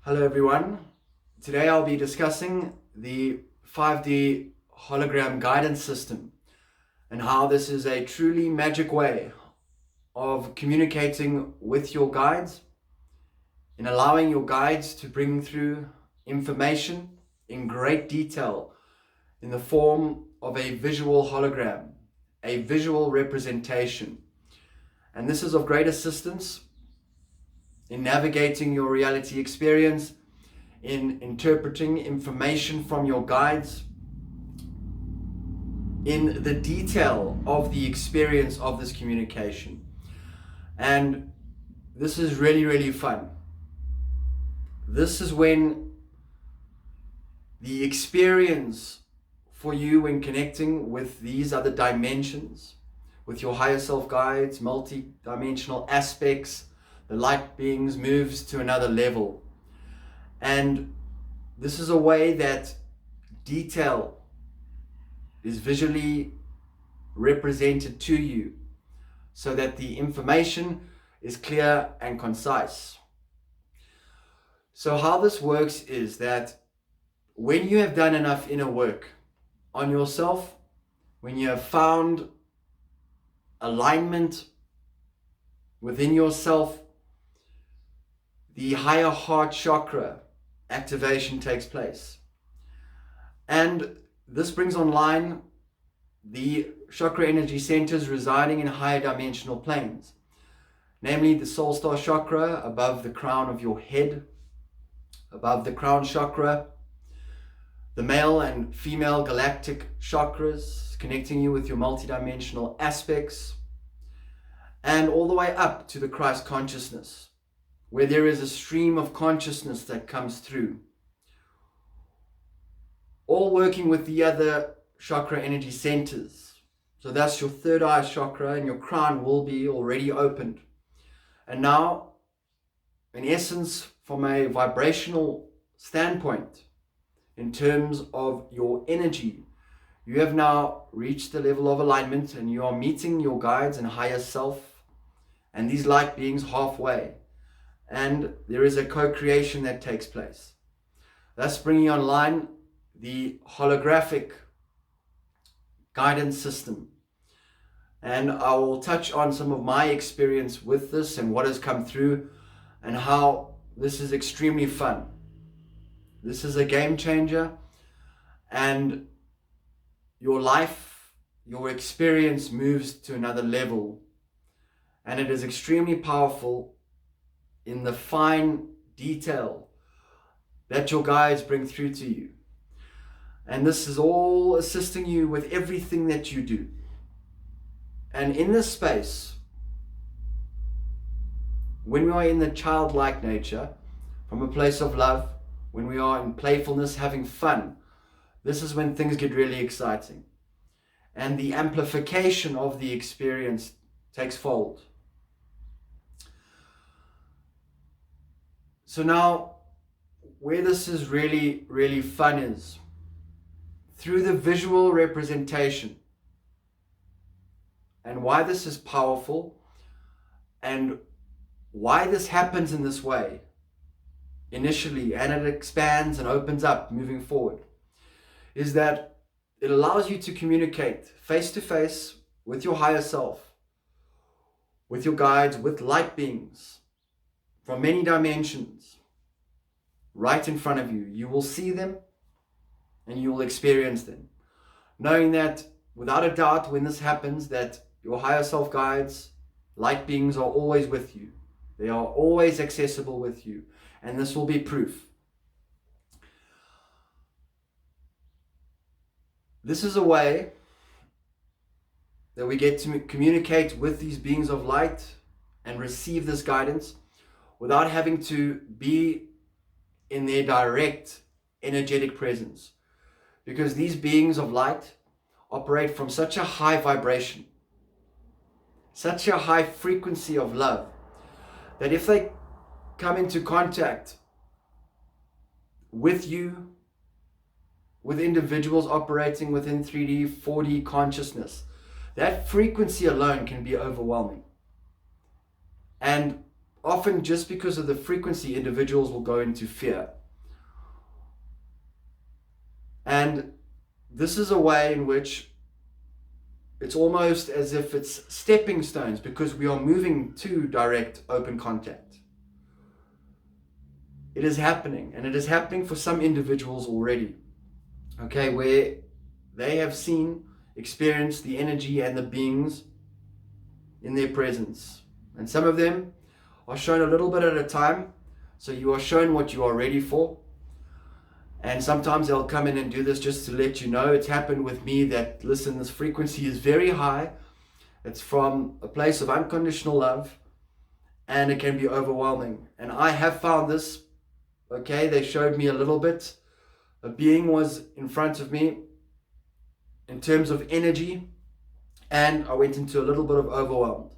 Hello everyone. Today I'll be discussing the 5D hologram guidance system and how this is a truly magic way of communicating with your guides, in allowing your guides to bring through information in great detail in the form of a visual hologram, a visual representation. And this is of great assistance in navigating your reality experience, in interpreting information from your guides, in the detail of the experience of this communication. And this is really, really fun. This is when the experience for you when connecting with these other dimensions, with your higher self guides, multi-dimensional aspects, the light beings, moves to another level. And this is a way that detail is visually represented to you so that the information is clear and concise. So how this works is that when you have done enough inner work on yourself, when you have found alignment within yourself, the higher heart chakra activation takes place. And this brings online the chakra energy centers residing in higher dimensional planes, namely the soul star chakra above the crown of your head, above the crown chakra, the male and female galactic chakras connecting you with your multidimensional aspects, and all the way up to the Christ consciousness, where there is a stream of consciousness that comes through, all working with the other chakra energy centers. So that's your third eye chakra, and your crown will be already opened. And now, in essence, from a vibrational standpoint, in terms of your energy, you have now reached the level of alignment, and you are meeting your guides and higher self and these light beings halfway. And there is a co-creation that takes place, thus bringing online the holographic guidance system. And I will touch on some of my experience with this and what has come through, and how this is extremely fun. This is a game changer, and your life, your experience moves to another level, and it is extremely powerful in the fine detail that your guides bring through to you. And this is all assisting you with everything that you do. And in this space, when we are in the childlike nature, from a place of love, when we are in playfulness, having fun, this is when things get really exciting. And the amplification of the experience takes fold. So now, where this is really, really fun is through the visual representation, and why this is powerful and why this happens in this way initially, and it expands and opens up moving forward, is that it allows you to communicate face to face with your higher self, with your guides, with light beings from many dimensions right in front of you. You will see them and you will experience them, knowing that without a doubt, when this happens, that your higher self guides, light beings, are always with you. They are always accessible with you, and this will be proof. This is a way that we get to communicate with these beings of light and receive this guidance without having to be in their direct energetic presence, because these beings of light operate from such a high vibration, such a high frequency of love, that if they come into contact with you, with individuals operating within 3D, 4D consciousness, that frequency alone can be overwhelming. And often just because of the frequency, individuals will go into fear. And this is a way in which it's almost as if it's stepping stones, because we are moving to direct open contact. It is happening, and it is happening for some individuals already, okay, where they have seen, experienced the energy and the beings in their presence. And some of them are shown a little bit at a time, so you are shown what you are ready for. And sometimes they'll come in and do this just to let you know. It's happened with me that, listen, this frequency is very high. It's from a place of unconditional love, and it can be overwhelming. And I have found this, okay, they showed me a little bit. A being was in front of me in terms of energy, and I went into a little bit of overwhelmed.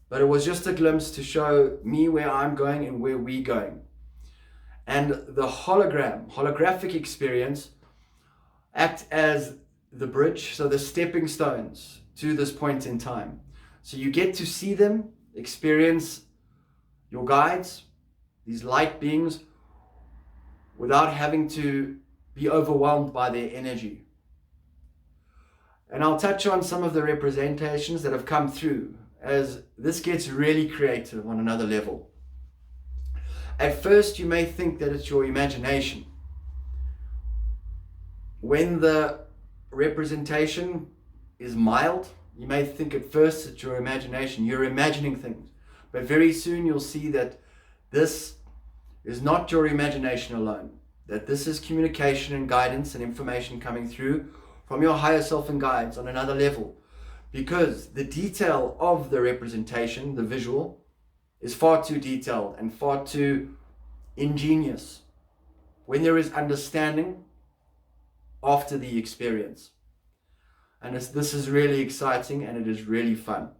But it was just a glimpse to show me where I'm going and where we're going. And the holographic experience act as the bridge, so the stepping stones to this point in time. So you get to see them, experience your guides, these light beings, without having to be overwhelmed by their energy. And I'll touch on some of the representations that have come through, as this gets really creative on another level. At first, you may think that it's your imagination. When the representation is mild, you may think at first it's your imagination. You're imagining things. But very soon you'll see that this is not your imagination alone. That this is communication and guidance and information coming through from your higher self and guides on another level. Because the detail of the representation, the visual, is far too detailed and far too ingenious when there is understanding after the experience. And this is really exciting, and it is really fun.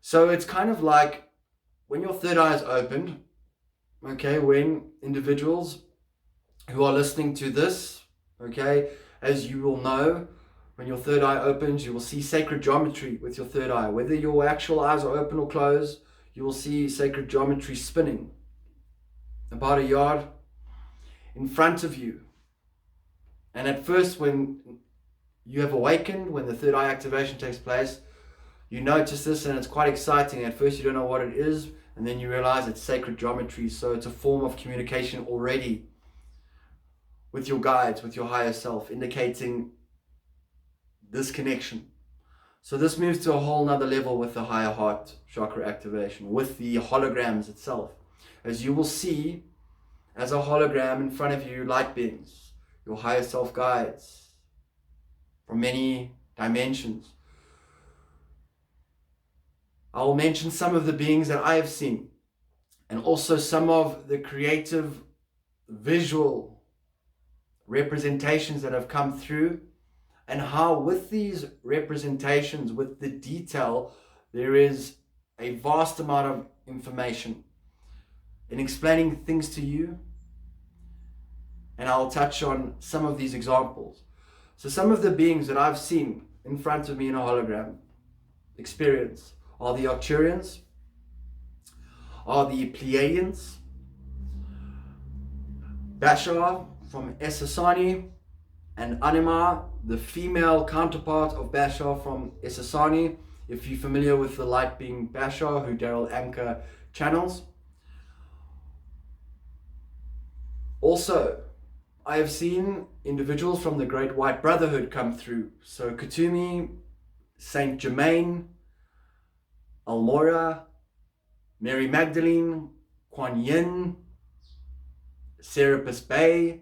So it's kind of like when your third eye is opened, okay, when individuals who are listening to this, okay, as you will know, when your third eye opens, you will see sacred geometry with your third eye. Whether your actual eyes are open or closed, you will see sacred geometry spinning about a yard in front of you. And at first, when you have awakened, when the third eye activation takes place, you notice this, and it's quite exciting. At first you don't know what it is, and then you realize it's sacred geometry. So it's a form of communication already with your guides, with your higher self, indicating this connection. So this moves to a whole nother level with the higher heart chakra activation, with the holograms itself. As you will see, as a hologram in front of you, light beings, your higher self guides from many dimensions. I will mention some of the beings that I have seen, and also some of the creative visual representations that have come through, and how with these representations, with the detail, there is a vast amount of information in explaining things to you. And I'll touch on some of these examples. So some of the beings that I've seen in front of me in a hologram experience are the Arcturians, are the Pleiadians, Bashar from Essassani, and Anima, the female counterpart of Bashar from Essassani, if you're familiar with the light being Bashar, who Daryl Anchor channels. Also, I have seen individuals from the Great White Brotherhood come through. So Kutumi, Saint Germain, Almora, Mary Magdalene, Kuan Yin, Serapis Bey,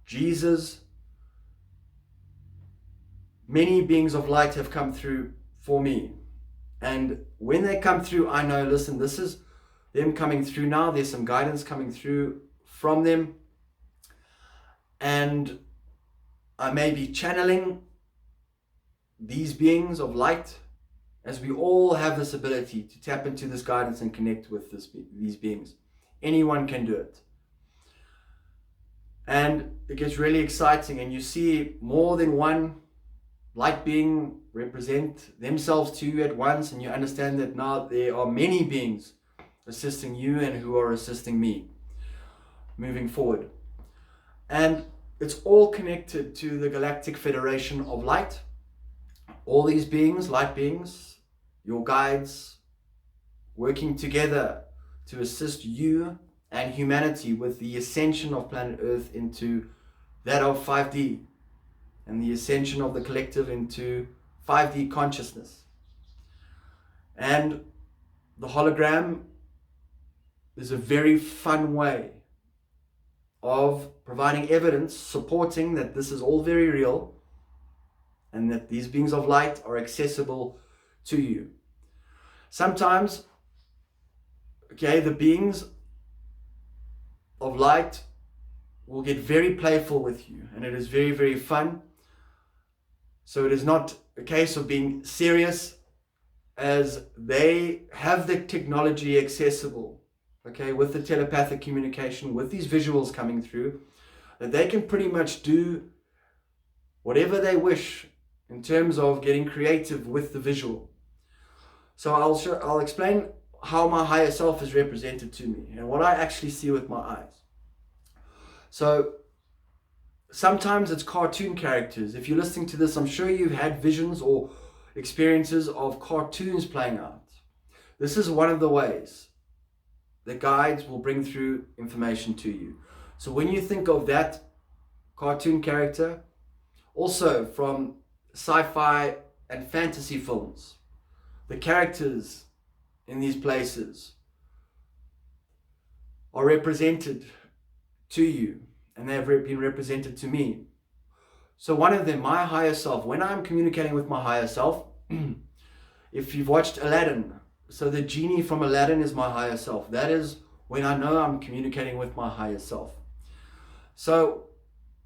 Jesus. Many beings of light have come through for me. And when they come through, I know, listen, this is them coming through now. There's some guidance coming through from them. And I may be channeling these beings of light, as we all have this ability to tap into this guidance and connect with these beings. Anyone can do it. And it gets really exciting, and you see more than one light being represent themselves to you at once, and you understand that now there are many beings assisting you and who are assisting me moving forward. And it's all connected to the Galactic Federation of Light. All these beings, light beings, your guides, working together to assist you and humanity with the ascension of planet Earth into that of 5D, and the ascension of the collective into 5D consciousness. And the hologram is a very fun way of providing evidence supporting that this is all very real and that these beings of light are accessible to you. Sometimes, okay, the beings of light will get very playful with you, and it is very, very fun. So it is not a case of being serious, as they have the technology accessible, okay, with the telepathic communication, with these visuals coming through, that they can pretty much do whatever they wish in terms of getting creative with the visual. So I'll explain how my higher self is represented to me and what I actually see with my eyes. So sometimes it's cartoon characters. If you're listening to this, I'm sure you've had visions or experiences of cartoons playing out. This is one of the ways the guides will bring through information to you. So when you think of that cartoon character, also from sci-fi and fantasy films, the characters in these places are represented to you, and they have been represented to me. So one of them, my higher self, when I'm communicating with my higher self, if you've watched Aladdin, so the genie from Aladdin is my higher self. That is when I know I'm communicating with my higher self. So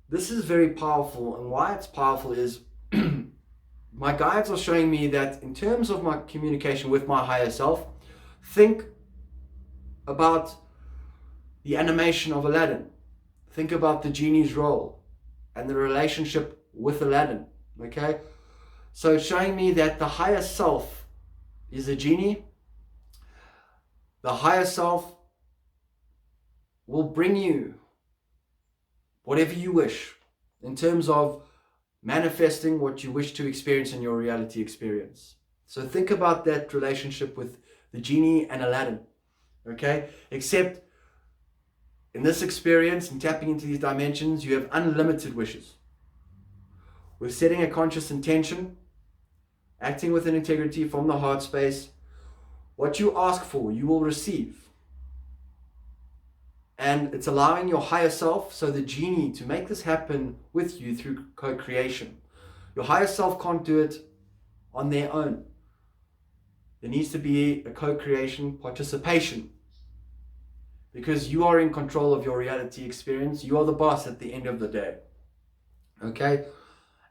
this is very powerful, and why it's powerful is my guides are showing me that in terms of my communication with my higher self, think about the animation of Aladdin. Think about the genie's role and the relationship with Aladdin, okay? So it's showing me that the higher self is a genie. The higher self will bring you whatever you wish in terms of manifesting what you wish to experience in your reality experience. So think about that relationship with the genie and Aladdin, okay? Except in this experience and tapping into these dimensions, you have unlimited wishes. We're setting a conscious intention, acting with an integrity from the heart space. What you ask for, you will receive. And it's allowing your higher self, so the genie, to make this happen with you through co-creation. Your higher self can't do it on their own. There needs to be a co-creation participation, because you are in control of your reality experience. You are the boss at the end of the day. Okay?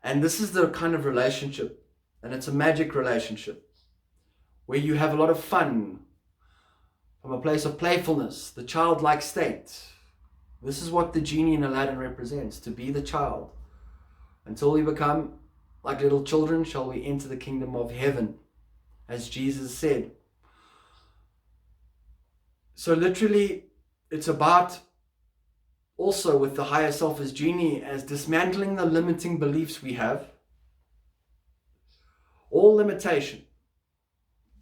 And this is the kind of relationship, and it's a magic relationship, where you have a lot of fun, from a place of playfulness, the childlike state. This is what the genie in Aladdin represents, to be the child. Until we become like little children, shall we enter the kingdom of heaven, as Jesus said. So literally, it's about also with the higher self as genie, as dismantling the limiting beliefs we have, all limitation,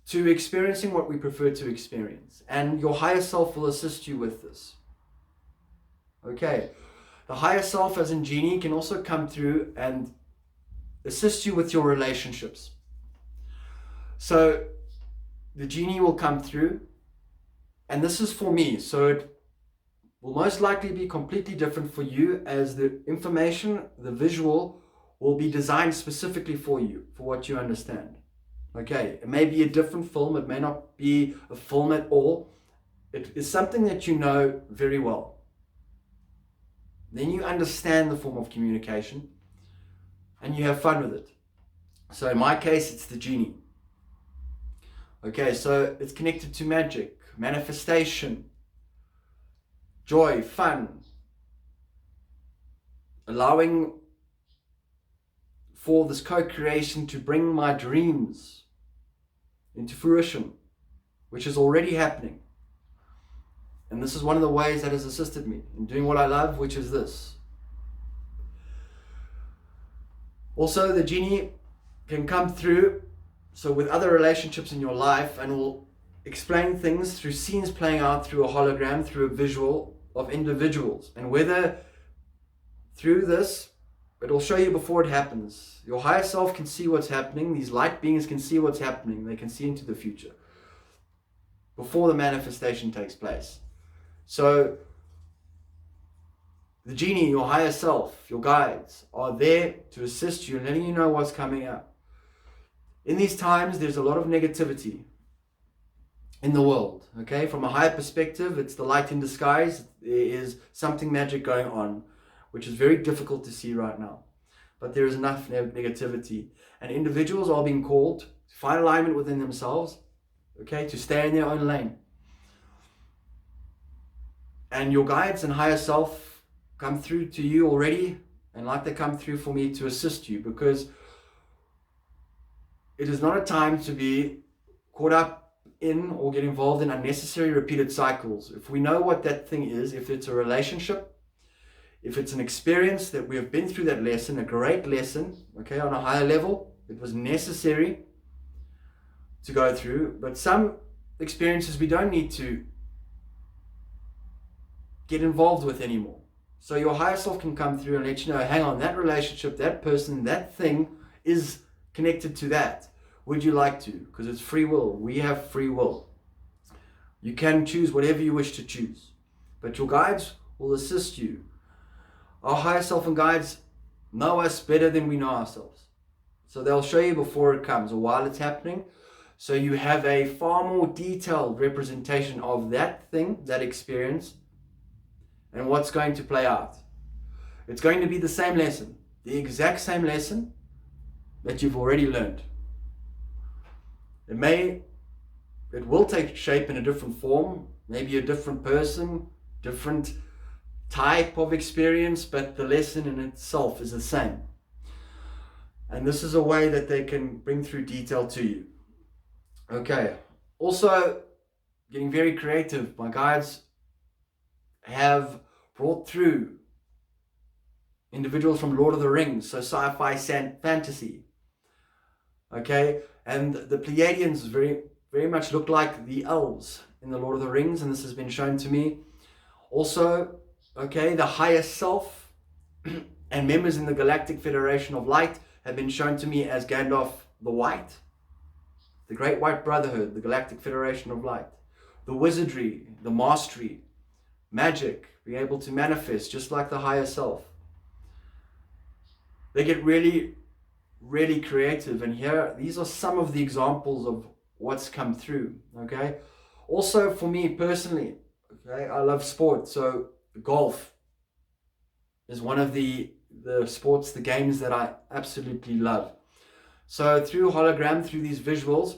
to experiencing what we prefer to experience. And your higher self will assist you with this. Okay. The higher self as in genie can also come through and assist you with your relationships. So the genie will come through, and this is for me. So it will most likely be completely different for you, as the information, the visual, will be designed specifically for you, for what you understand. Okay, it may be a different film, it may not be a film at all. It is something that you know very well. Then you understand the form of communication and you have fun with it. So in my case, it's the genie. Okay, so it's connected to magic, manifestation, joy, fun, allowing for this co-creation to bring my dreams into fruition, which is already happening. And this is one of the ways that has assisted me in doing what I love, which is this. Also, the genie can come through, so with other relationships in your life, and will explain things through scenes playing out through a hologram, through a visual of individuals. And whether through this, it will show you before it happens. Your higher self can see what's happening. These light beings can see what's happening. They can see into the future before the manifestation takes place. So the genie, your higher self, your guides, are there to assist you in letting you know what's coming up. In these times, there's a lot of negativity in the world. Okay, from a higher perspective, it's the light in disguise. There is something magic going on, which is very difficult to see right now. But there is enough negativity. And individuals are being called to find alignment within themselves, okay, to stay in their own lane. And your guides and higher self come through to you already, and like they come through for me to assist you, because it is not a time to be caught up in or get involved in unnecessary repeated cycles. If we know what that thing is, if it's a relationship, if it's an experience that we have been through that lesson, a great lesson, okay, on a higher level, it was necessary to go through. But some experiences we don't need to get involved with anymore. So your higher self can come through and let you know, hang on, that relationship, that person, that thing is connected to that. Would you like to? Because it's free will. We have free will. You can choose whatever you wish to choose. But your guides will assist you. Our higher self and guides know us better than we know ourselves. So they'll show you before it comes or while it's happening. So you have a far more detailed representation of that thing, that experience, and what's going to play out. It's going to be the same lesson, the exact same lesson that you've already learned. It will take shape in a different form, maybe a different person, different type of experience, but the lesson in itself is the same. And this is a way that they can bring through detail to you. Okay, also getting very creative. My guides have brought through individuals from Lord of the Rings, so sci-fi fantasy. Okay, and the Pleiadians very, very much look like the elves in the Lord of the Rings, and this has been shown to me. Also, okay, the higher self and members in the Galactic Federation of Light have been shown to me as Gandalf the White, the Great White Brotherhood, the Galactic Federation of Light, the wizardry, the mastery, magic, being able to manifest just like the higher self. They get really, really creative, and here, these are some of the examples of what's come through, okay? Also, for me personally, okay, I love sport, so golf is one of the sports, the games that I absolutely love. So through hologram, through these visuals,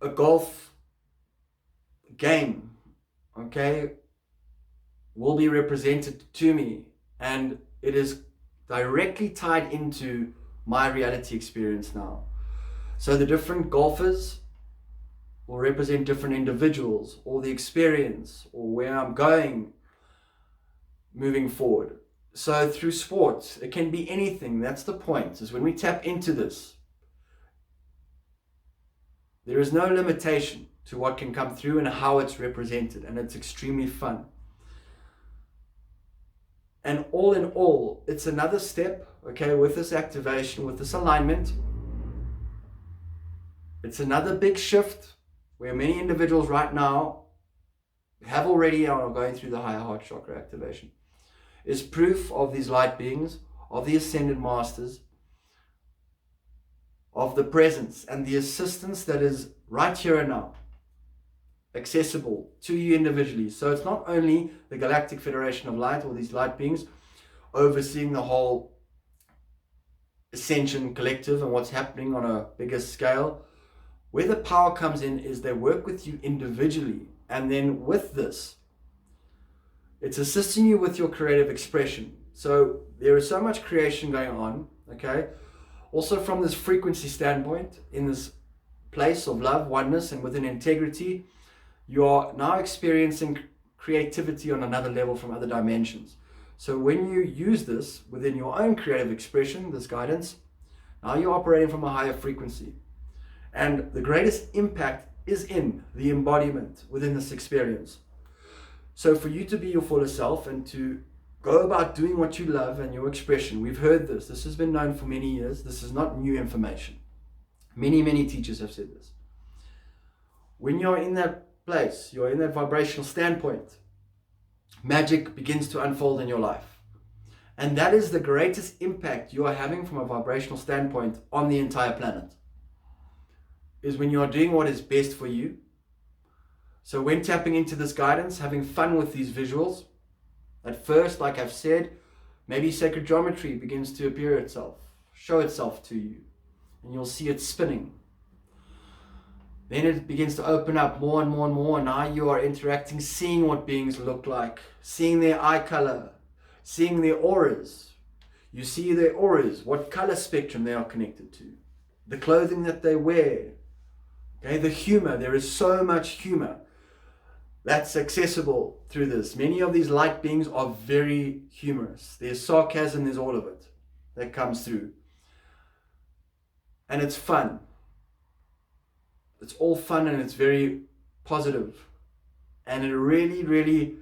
a golf game, okay, will be represented to me, and it is directly tied into my reality experience now. So the different golfers will represent different individuals, or the experience, or where I'm going moving forward. So through sports, it can be anything. That's the point, is when we tap into this, there is no limitation to what can come through and how it's represented, and it's extremely fun. And all in all, it's another step, okay, with this activation, with this alignment. It's another big shift where many individuals right now have already or are going through the higher heart chakra activation. Is proof of these light beings, of the ascended masters, of the presence and the assistance that is right here and now, accessible to you individually. So it's not only the Galactic Federation of Light or these light beings overseeing the whole Ascension collective and what's happening on a bigger scale. Where the power comes in is they work with you individually, and then with this, it's assisting you with your creative expression. So there is so much creation going on, okay? Also from this frequency standpoint, in this place of love, oneness, and within integrity, you are now experiencing creativity on another level from other dimensions. So when you use this within your own creative expression, this guidance, now you're operating from a higher frequency. And the greatest impact is in the embodiment within this experience. So for you to be your fullest self and to go about doing what you love and your expression, we've heard this. This has been known for many years. This is not new information. Many, many teachers have said this. When you're in that place, you're in that vibrational standpoint, magic begins to unfold in your life. And that is the greatest impact you are having from a vibrational standpoint on the entire planet, is when you are doing what is best for you. So when tapping into this guidance, having fun with these visuals, at first, like I've said, maybe sacred geometry begins to appear itself, show itself to you, and you'll see it spinning. Then it begins to open up more and more and more, and now you are interacting, seeing what beings look like, seeing their eye color, seeing their auras. You see their auras, what color spectrum they are connected to, the clothing that they wear, okay, the humor. There is so much humor that's accessible through this. Many of these light beings are very humorous. There's sarcasm, there's all of it that comes through. And it's fun. It's all fun and it's very positive. And it really, really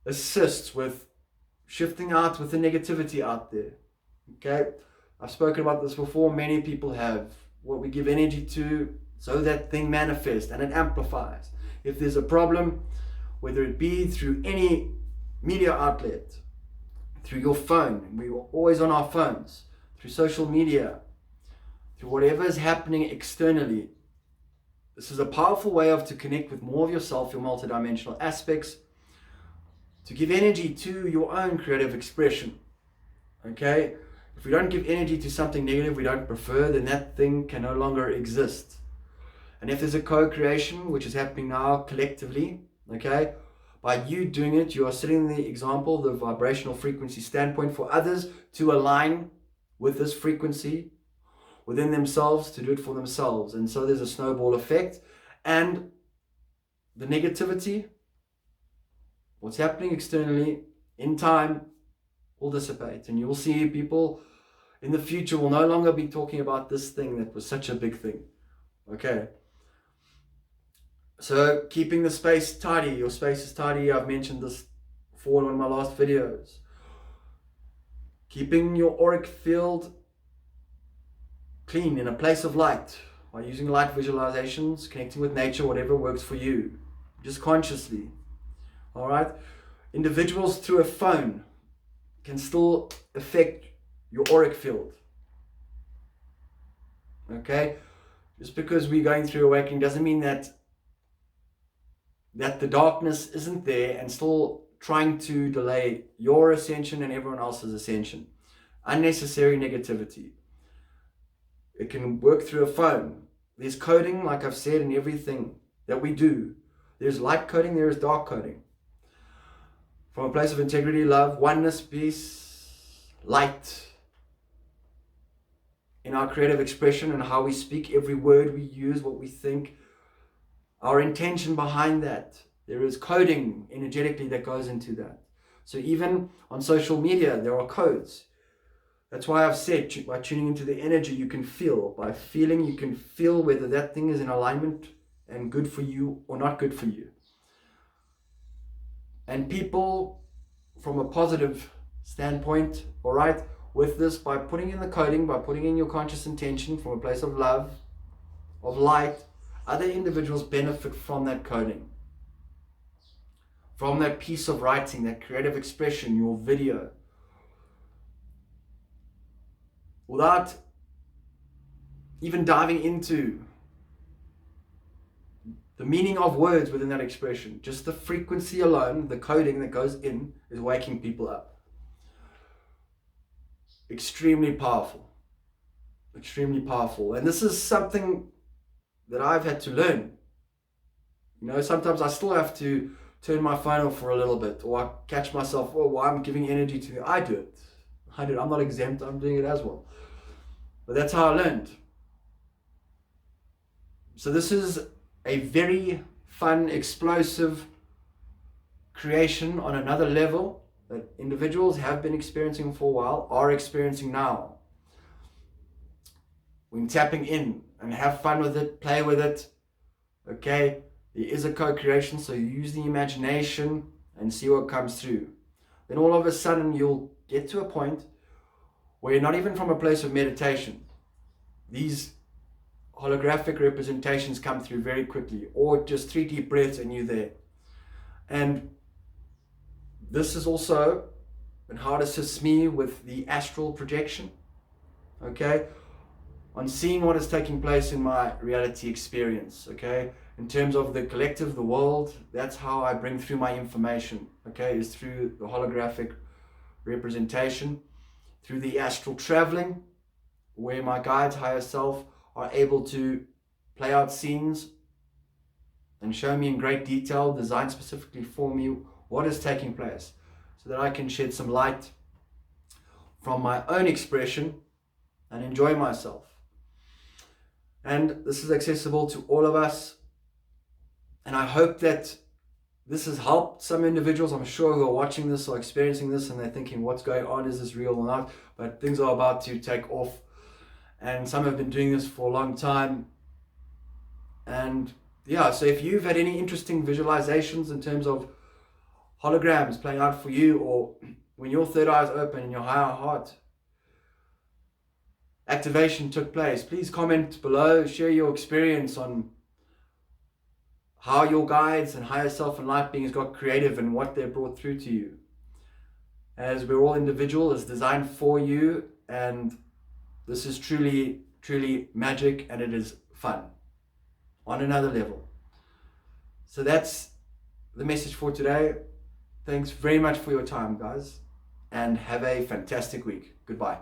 assists with shifting out with the negativity out there. Okay? I've spoken about this before. Many people have. What we give energy to, so that thing manifests and it amplifies. If there's a problem, whether it be through any media outlet, through your phone, we are always on our phones, through social media, through whatever is happening externally, this is a powerful way to connect with more of yourself, your multidimensional aspects, to give energy to your own creative expression. Okay? If we don't give energy to something negative we don't prefer, then that thing can no longer exist. And if there's a co-creation, which is happening now collectively, okay, by you doing it, you are setting the example, the vibrational frequency standpoint for others to align with this frequency within themselves, to do it for themselves. And so there's a snowball effect. And the negativity, what's happening externally, in time, will dissipate. And you will see people in the future will no longer be talking about this thing that was such a big thing. Okay. So keeping the space tidy, your space is tidy. I've mentioned this before in one of my last videos. Keeping your auric field clean in a place of light by using light visualizations, connecting with nature, whatever works for you, just consciously. All right. Individuals through a phone can still affect your auric field. Okay. Just because we're going through awakening doesn't mean that the darkness isn't there and still trying to delay your ascension and everyone else's ascension. Unnecessary negativity. It can work through a phone. There's coding, like I've said, in everything that we do. There's light coding, there is dark coding. From a place of integrity, love, oneness, peace, light. In our creative expression and how we speak, every word we use, what we think, our intention behind that. There is coding energetically that goes into that. So even on social media, there are codes. That's why I've said, by tuning into the energy, you can feel. By feeling, you can feel whether that thing is in alignment and good for you or not good for you. And people, from a positive standpoint, all right, with this, by putting in the coding, by putting in your conscious intention from a place of love, of light, other individuals benefit from that coding, from that piece of writing, that creative expression, your video. Without even diving into the meaning of words within that expression, just the frequency alone, the coding that goes in, is waking people up. Extremely powerful. Extremely powerful. And this is something that I've had to learn. You know, sometimes I still have to turn my phone off for a little bit, or I catch myself, oh, why I'm giving energy to I do it. I'm not exempt, I'm doing it as well. But that's how I learned. So this is a very fun, explosive creation on another level that individuals have been experiencing for a while, are experiencing now. When tapping in and have fun with it, play with it, okay, there is a co-creation, so you use the imagination and see what comes through. Then all of a sudden you'll get to a point where you're not even from a place of meditation. These holographic representations come through very quickly, or just 3 deep breaths and you're there. And this is also how it assists me with the astral projection, okay, on seeing what is taking place in my reality experience, okay, in terms of the collective, the world. That's how I bring through my information, okay, is through the holographic representation, through the astral traveling, where my guides, higher self, are able to play out scenes and show me in great detail, designed specifically for me, what is taking place, so that I can shed some light from my own expression and enjoy myself. And this is accessible to all of us, and I hope that this has helped some individuals, I'm sure, who are watching this or experiencing this, and they're thinking, what's going on, is this real or not? But things are about to take off, and some have been doing this for a long time. And yeah, so if you've had any interesting visualizations in terms of holograms playing out for you, or when your third eye is open and your higher heart activation took place, please comment below, share your experience on how your guides and higher self and light beings got creative and what they brought through to you. As we're all individual, it's designed for you, and this is truly, truly magic, and it is fun on another level. So that's the message for today. Thanks very much for your time, guys, and have a fantastic week. Goodbye.